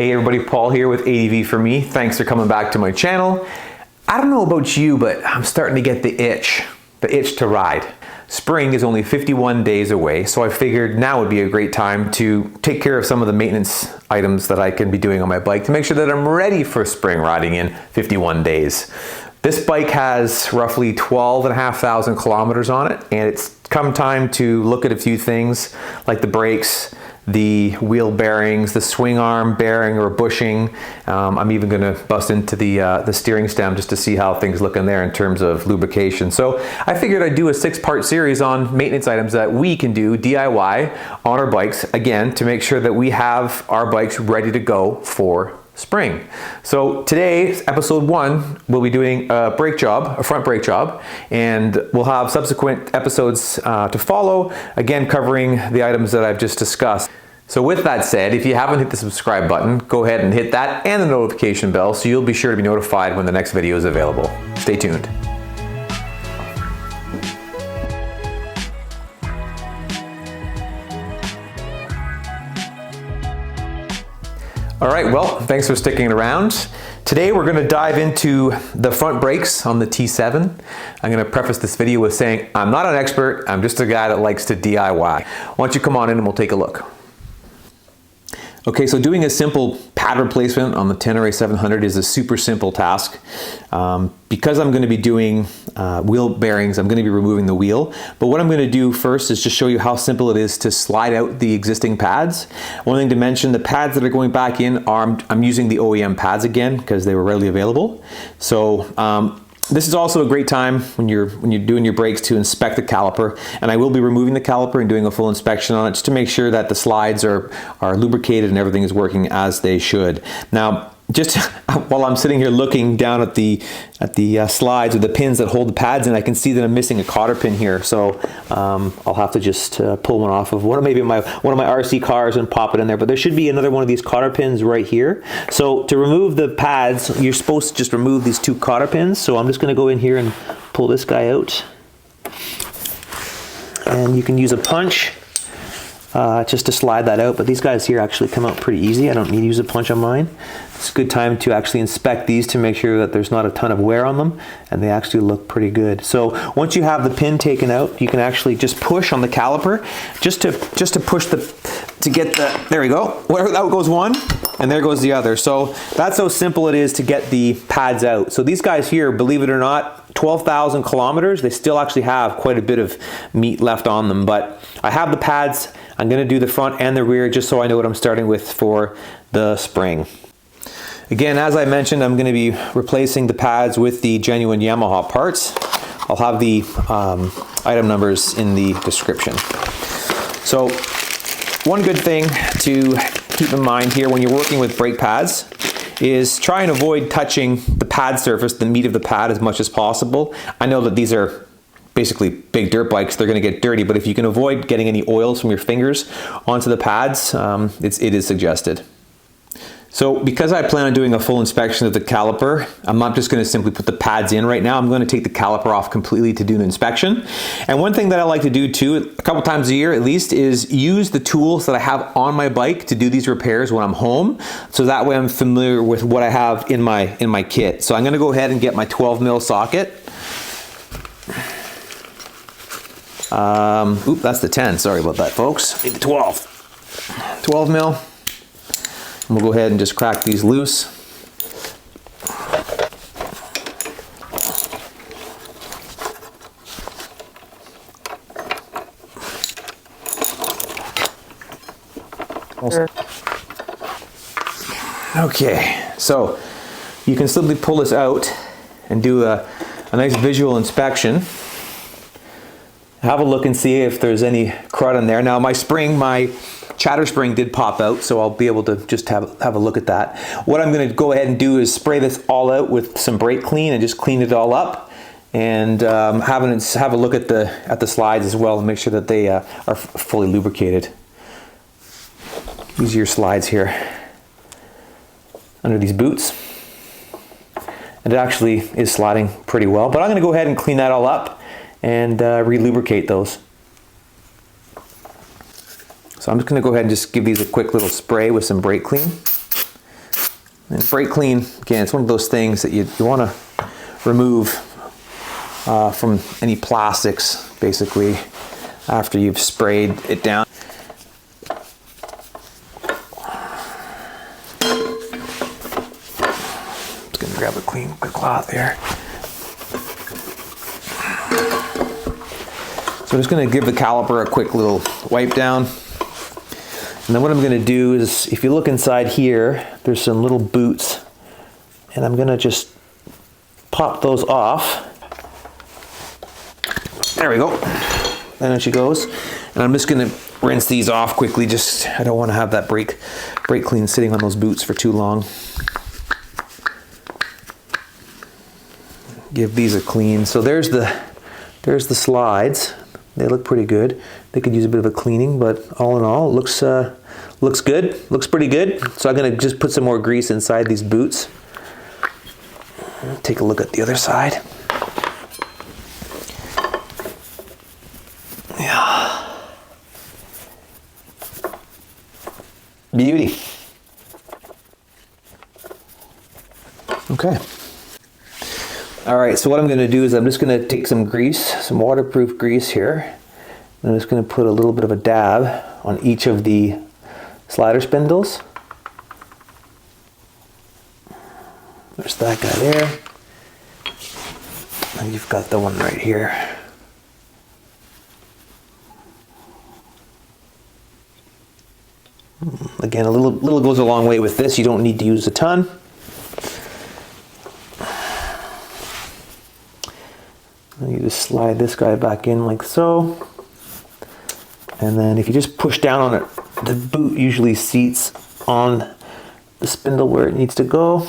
Hey everybody, Paul here with ADV for Me. Thanks for coming back to my channel. I don't know about you, but I'm starting to get the itch to ride. Spring is only 51 days away, so I figured now would be a great time to take care of some of the maintenance items that I can be doing on my bike to make sure that I'm ready for spring riding in 51 days. This bike has roughly 12,500 kilometers on it, and it's come time to look at a few things like the brakes, the wheel bearings, the swing arm bearing or bushing. I'm even going to bust into the steering stem just to see how things look in there in terms of lubrication. So I figured I'd do a 6-part series on maintenance items that we can do DIY on our bikes, again, to make sure that we have our bikes ready to go for spring. So today, episode 1, we'll be doing a brake job, a front brake job, and we'll have subsequent episodes to follow, again covering the items that I've just discussed. So with that said, if you haven't hit the subscribe button, go ahead and hit that and the notification bell so you'll be sure to be notified when the next video is available. Stay tuned. All right, well, thanks for sticking around. Today we're going to dive into the front brakes on the T7. I'm going to preface this video with saying I'm not an expert, I'm just a guy that likes to DIY. Why don't you come on in and we'll take a look. Okay, so doing a simple pad replacement on the Tenere 700 is a super simple task. Because I'm going to be doing wheel bearings, I'm going to be removing the wheel. But what I'm going to do first is just show you how simple it is to slide out the existing pads. One thing to mention, the pads that are going back in are, I'm using the OEM pads again because they were readily available. So this is also a great time when you're doing your brakes to inspect the caliper, and I will be removing the caliper and doing a full inspection on it just to make sure that the slides are lubricated and everything is working as they should. Now, just while I'm sitting here looking down at the slides or the pins that hold the pads in, I can see that I'm missing a cotter pin here. So I'll have to just pull one off of one of my RC cars and pop it in there. But there should be another one of these cotter pins right here. So to remove the pads, you're supposed to just remove these 2 cotter pins. So I'm just going to go in here and pull this guy out. And you can use a punch just to slide that out, but these guys here actually come out pretty easy. I don't need to use a punch on mine. It's a good time to actually inspect these to make sure that there's not a ton of wear on them, and they actually look pretty good. So once you have the pin taken out, you can actually just push on the caliper, just to push to get the, there we go, out goes one, and there goes the other. So that's how simple it is to get the pads out. So these guys here, believe it or not, 12,000 kilometers, they still actually have quite a bit of meat left on them, but I have the pads. I'm going to do the front and the rear just so I know what I'm starting with for the spring. Again, as I mentioned, I'm going to be replacing the pads with the genuine Yamaha parts. I'll have the item numbers in the description. So one good thing to keep in mind here when you're working with brake pads is try and avoid touching the pad surface, the meat of the pad, as much as possible. I know that these are basically big dirt bikes, they're going to get dirty, but if you can avoid getting any oils from your fingers onto the pads, it is suggested. So because I plan on doing a full inspection of the caliper, I'm not just going to simply put the pads in right now. I'm going to take the caliper off completely to do an inspection. And one thing that I like to do too, a couple times a year at least, is use the tools that I have on my bike to do these repairs when I'm home. So that way I'm familiar with what I have in my kit. So I'm going to go ahead and get my 12mm socket. Oop, that's the 10. Sorry about that, folks. Need the 12mm. And we'll go ahead and just crack these loose. Okay, so you can simply pull this out and do a nice visual inspection. Have a look and see if there's any crud in there. Now my chatter spring did pop out, so I'll be able to just have a look at that. What I'm going to go ahead and do is spray this all out with some brake clean and just clean it all up, and have a look at the slides as well and make sure that they are fully lubricated. These are your slides here under these boots, and it actually is sliding pretty well. But I'm going to go ahead and clean that all up and re-lubricate those. So I'm just going to go ahead and just give these a quick little spray with some brake clean. And brake clean, again, it's one of those things that you want to remove from any plastics, basically, after you've sprayed it down. Just gonna grab a clean cloth here. So I'm just gonna give the caliper a quick little wipe down. And then what I'm going to do is, if you look inside here, there's some little boots, and I'm going to just pop those off. There we go. And she goes. And I'm just going to rinse these off quickly. Just, I don't want to have that brake clean sitting on those boots for too long. Give these a clean. So there's the slides. They look pretty good. They could use a bit of a cleaning, but all in all, it looks good. Looks pretty good. So I'm gonna just put some more grease inside these boots. Take a look at the other side. Yeah. Beauty. Okay. All right, so what I'm gonna do is I'm just gonna take some grease, some waterproof grease here. And I'm just gonna put a little bit of a dab on each of the slider spindles. There's that guy there. And you've got the one right here. Again, a little goes a long way with this. You don't need to use a ton. You just slide this guy back in like so. And then if you just push down on it, the boot usually seats on the spindle where it needs to go.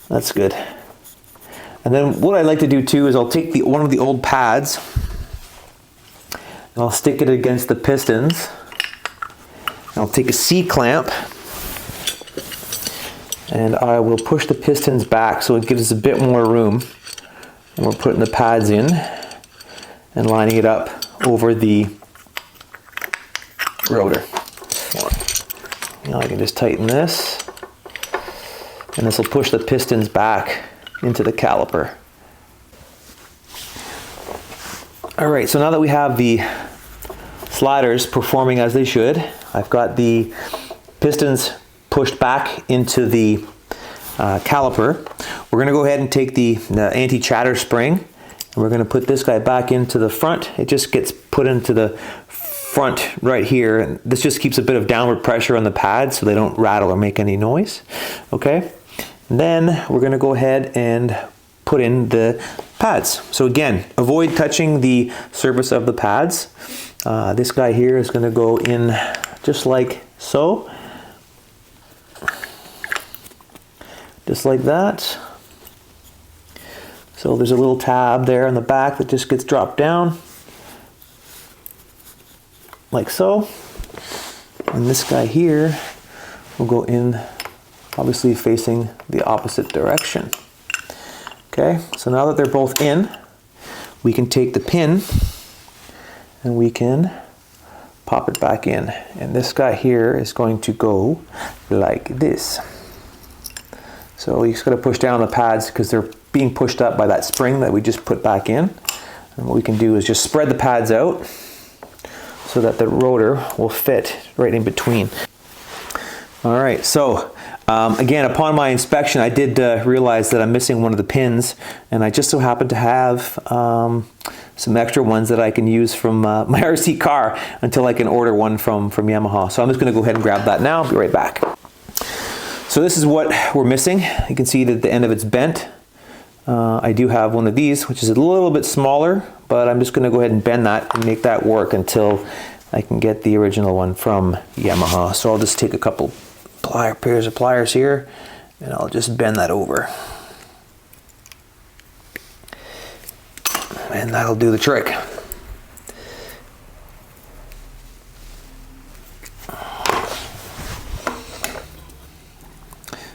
That's good. And then what I like to do too is I'll take one of the old pads and I'll stick it against the pistons. I'll take a C-clamp and I will push the pistons back so it gives us a bit more room. And we're putting the pads in and lining it up over the rotor. Now I can just tighten this, and this will push the pistons back into the caliper. All right, so now that we have the sliders performing as they should, I've got the pistons pushed back into the caliper. We're going to go ahead and take the anti-chatter spring, and we're going to put this guy back into the front. It just gets put into the front right here, and this just keeps a bit of downward pressure on the pads so they don't rattle or make any noise. Okay, and then we're going to go ahead and put in the pads. So again, avoid touching the surface of the pads. This guy here is going to go in just like so. Just like that. So there's a little tab there on the back that just gets dropped down. Like so. And this guy here will go in, obviously facing the opposite direction. Okay, so now that they're both in, we can take the pin and we can pop it back in. And this guy here is going to go like this. So you just got to push down the pads because they're being pushed up by that spring that we just put back in. And what we can do is just spread the pads out so that the rotor will fit right in between. All right, so again, upon my inspection, I did realize that I'm missing one of the pins, and I just so happen to have some extra ones that I can use from my RC car until I can order one from Yamaha. So I'm just gonna go ahead and grab that now. I'll be right back. So this is what we're missing. You can see that the end of it's bent. I do have one of these, which is a little bit smaller, but I'm just gonna go ahead and bend that and make that work until I can get the original one from Yamaha. So I'll just take a couple pairs of pliers here and I'll just bend that over. And that'll do the trick.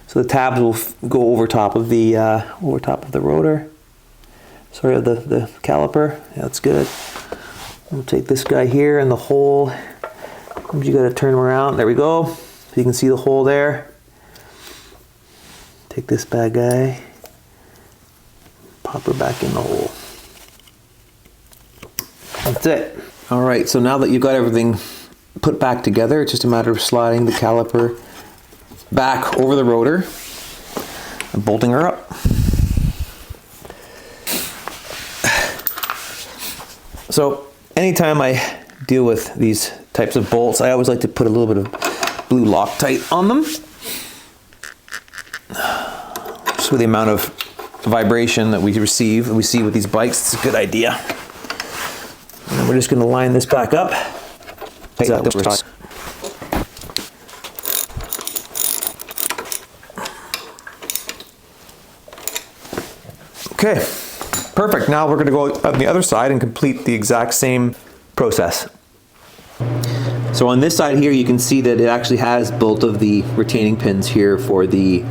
So the tabs will go over top of the rotor. Sorry, of the caliper. Yeah, that's good. We'll take this guy here and the hole. You got to turn them around. There we go. So you can see the hole there. Take this bad guy, pop her back in the hole. That's it. All right, so now that you've got everything put back together, it's just a matter of sliding the caliper back over the rotor and bolting her up. So anytime I deal with these types of bolts, I always like to put a little bit of blue Loctite on them. Just with the amount of vibration that we see with these bikes, it's a good idea. And we're just going to line this back up. Okay, perfect. Now we're going to go on the other side and complete the exact same process. So on this side here, you can see that it actually has both of the retaining pins here for the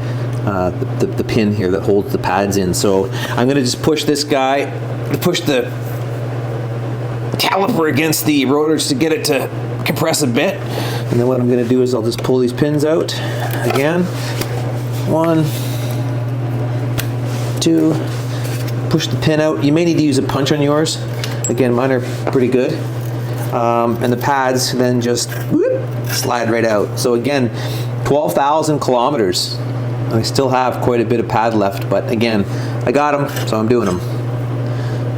pin here that holds the pads in. So I'm going to just push this guy, push the caliper against the rotors to get it to compress a bit. And then what I'm going to do is I'll just pull these pins out again. 1, 2, push the pin out. You may need to use a punch on yours. Again, mine are pretty good. And the pads then just whoop, slide right out. So again, 12,000 kilometers. I still have quite a bit of pad left, but again, I got them, so I'm doing them.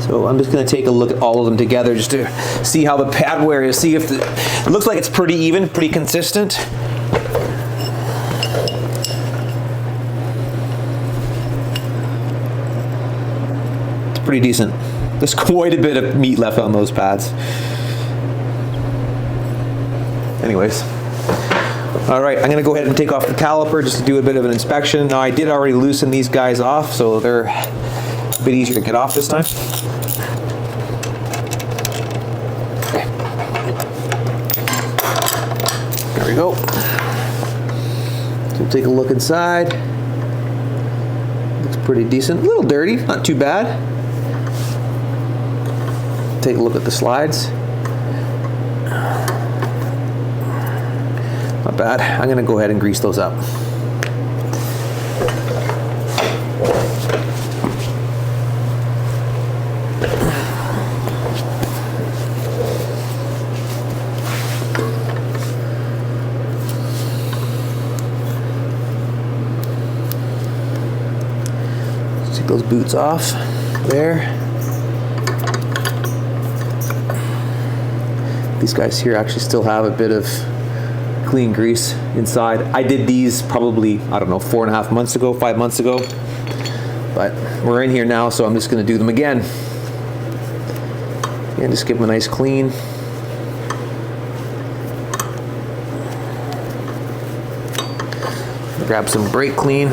So I'm just going to take a look at all of them together just to see how the pad wear is, see if it looks like it's pretty even, pretty consistent. It's pretty decent. There's quite a bit of meat left on those pads. Anyways, all right, I'm going to go ahead and take off the caliper just to do a bit of an inspection. Now I did already loosen these guys off, so they're a bit easier to get off this time. Okay. There we go. So we'll take a look inside. Looks pretty decent. A little dirty, not too bad. Take a look at the slides. Not bad. I'm going to go ahead and grease those up. Let's take those boots off there. These guys here actually still have a bit of clean grease inside. I did these probably, I don't know, 4.5 months ago, 5 months ago. But we're in here now, so I'm just going to do them again. And just give them a nice clean. Grab some brake clean.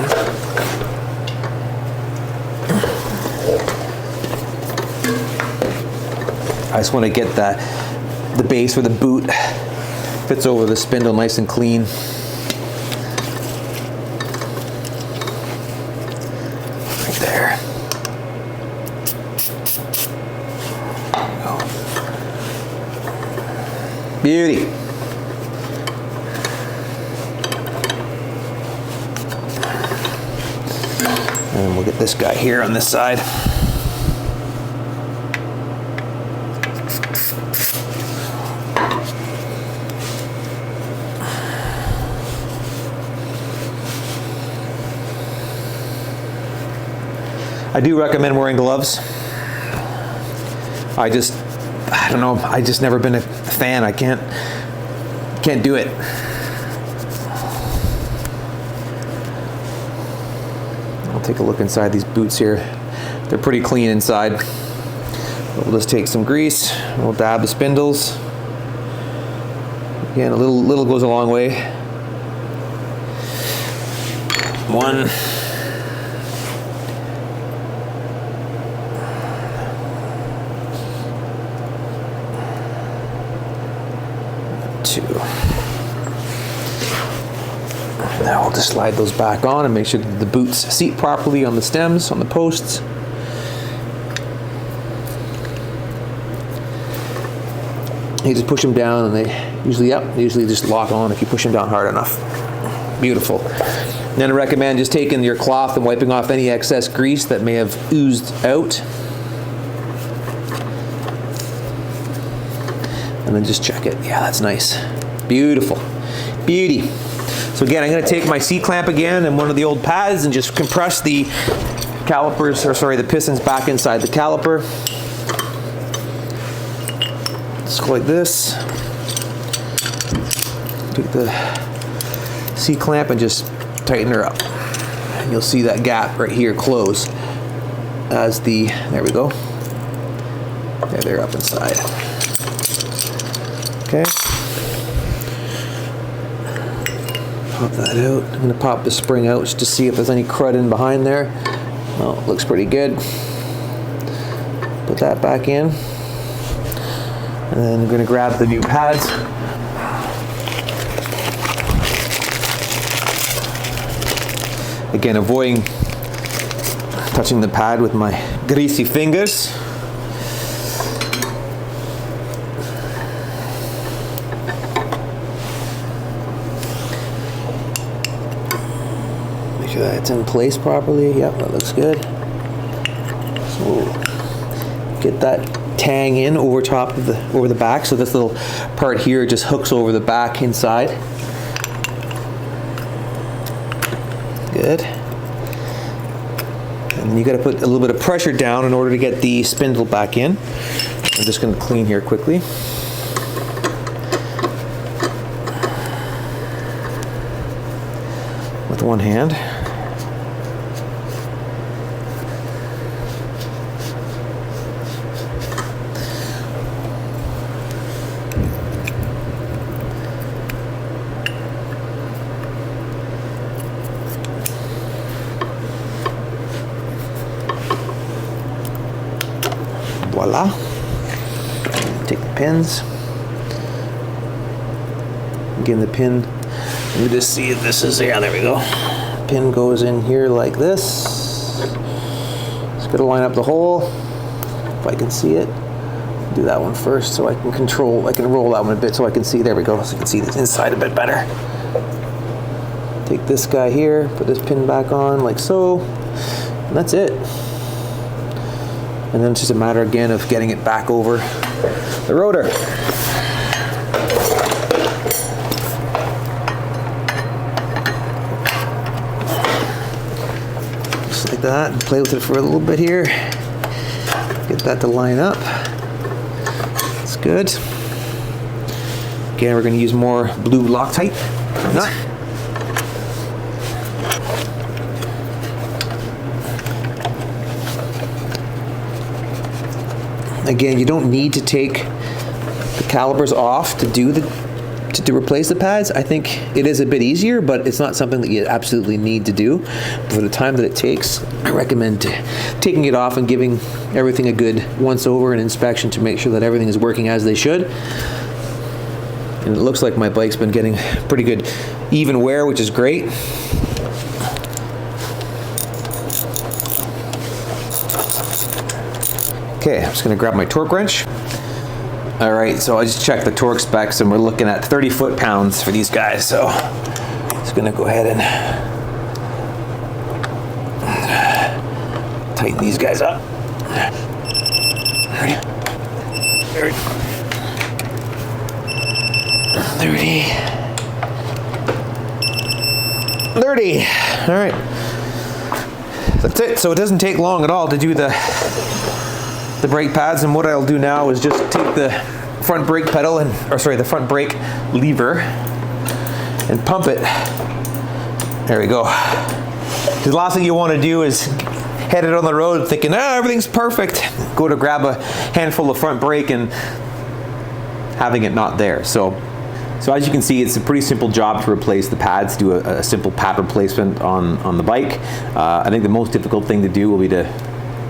I just want to get the base where the boot fits over the spindle nice and clean. Right there. Beauty. And we'll get this guy here on this side. I do recommend wearing gloves. I don't know, I just never been a fan. I can't do it. I'll take a look inside these boots here. They're pretty clean inside. We'll just take some grease, we'll dab the spindles. Again, a little goes a long way. 1, 2. Now we'll just slide those back on and make sure that the boots seat properly on the stems, on the posts. You just push them down and they usually just lock on if you push them down hard enough. Beautiful. Then I recommend just taking your cloth and wiping off any excess grease that may have oozed out. And then just check it. Yeah, that's nice. Beautiful. Beauty. So again, I'm going to take my C-clamp again and one of the old pads and just compress the calipers, or sorry, the pistons back inside the caliper. Just go like this. Take the C-clamp and just tighten her up. And you'll see that gap right here close as the, there we go. There, they're up inside. Okay. Pop that out. I'm going to pop the spring out just to see if there's any crud in behind there. Well, it looks pretty good. Put that back in. And then I'm going to grab the new pads. Again, avoiding touching the pad with my greasy fingers. Make sure that it's in place properly. Yep, that looks good. So get that tang in over top of over the back. So this little part here just hooks over the back inside. Good. And then you got to put a little bit of pressure down in order to get the spindle back in. I'm just going to clean here quickly. With one hand. Voila. Take the pins. Again, the pin, let me just see if this is, yeah, there we go. Pin goes in here like this. Just gotta line up the hole, if I can see it. Do that one first so I can control, I can roll that one a bit so I can see, there we go, so I can see this inside a bit better. Take this guy here, put this pin back on like so, and that's it. And then it's just a matter again of getting it back over the rotor. Just like that, and play with it for a little bit here. Get that to line up. That's good. Again, we're going to use more blue Loctite nut. Again, you don't need to take the calipers off to do to replace the pads. I think it is a bit easier, but it's not something that you absolutely need to do. But for the time that it takes, I recommend taking it off and giving everything a good once over and inspection to make sure that everything is working as they should. And it looks like my bike's been getting pretty good even wear, which is great. Okay, I'm just going to grab my torque wrench. All right, so I just checked the torque specs and we're looking at 30 foot-pounds for these guys. So just going to go ahead and tighten these guys up. 30. 30. All right. That's it. So it doesn't take long at all to do the brake pads, and what I'll do now is just take the front brake pedal the front brake lever and pump it. There we go. The last thing you want to do is head it on the road thinking, everything's perfect. Go to grab a handful of front brake and having it not there. So as you can see, it's a pretty simple job to replace the pads, do a simple pad replacement on the bike. I think the most difficult thing to do will be to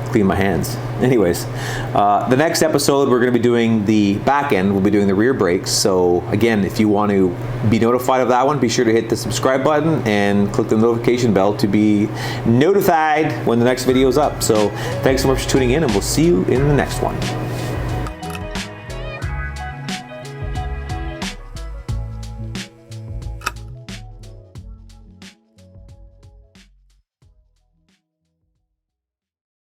clean my hands. Anyways, the next episode we're going to be doing the back end. We'll be doing the rear brakes. So again, if you want to be notified of that one, be sure to hit the subscribe button and click the notification bell to be notified when the next video is up. So thanks so much for tuning in, and we'll see you in the next one.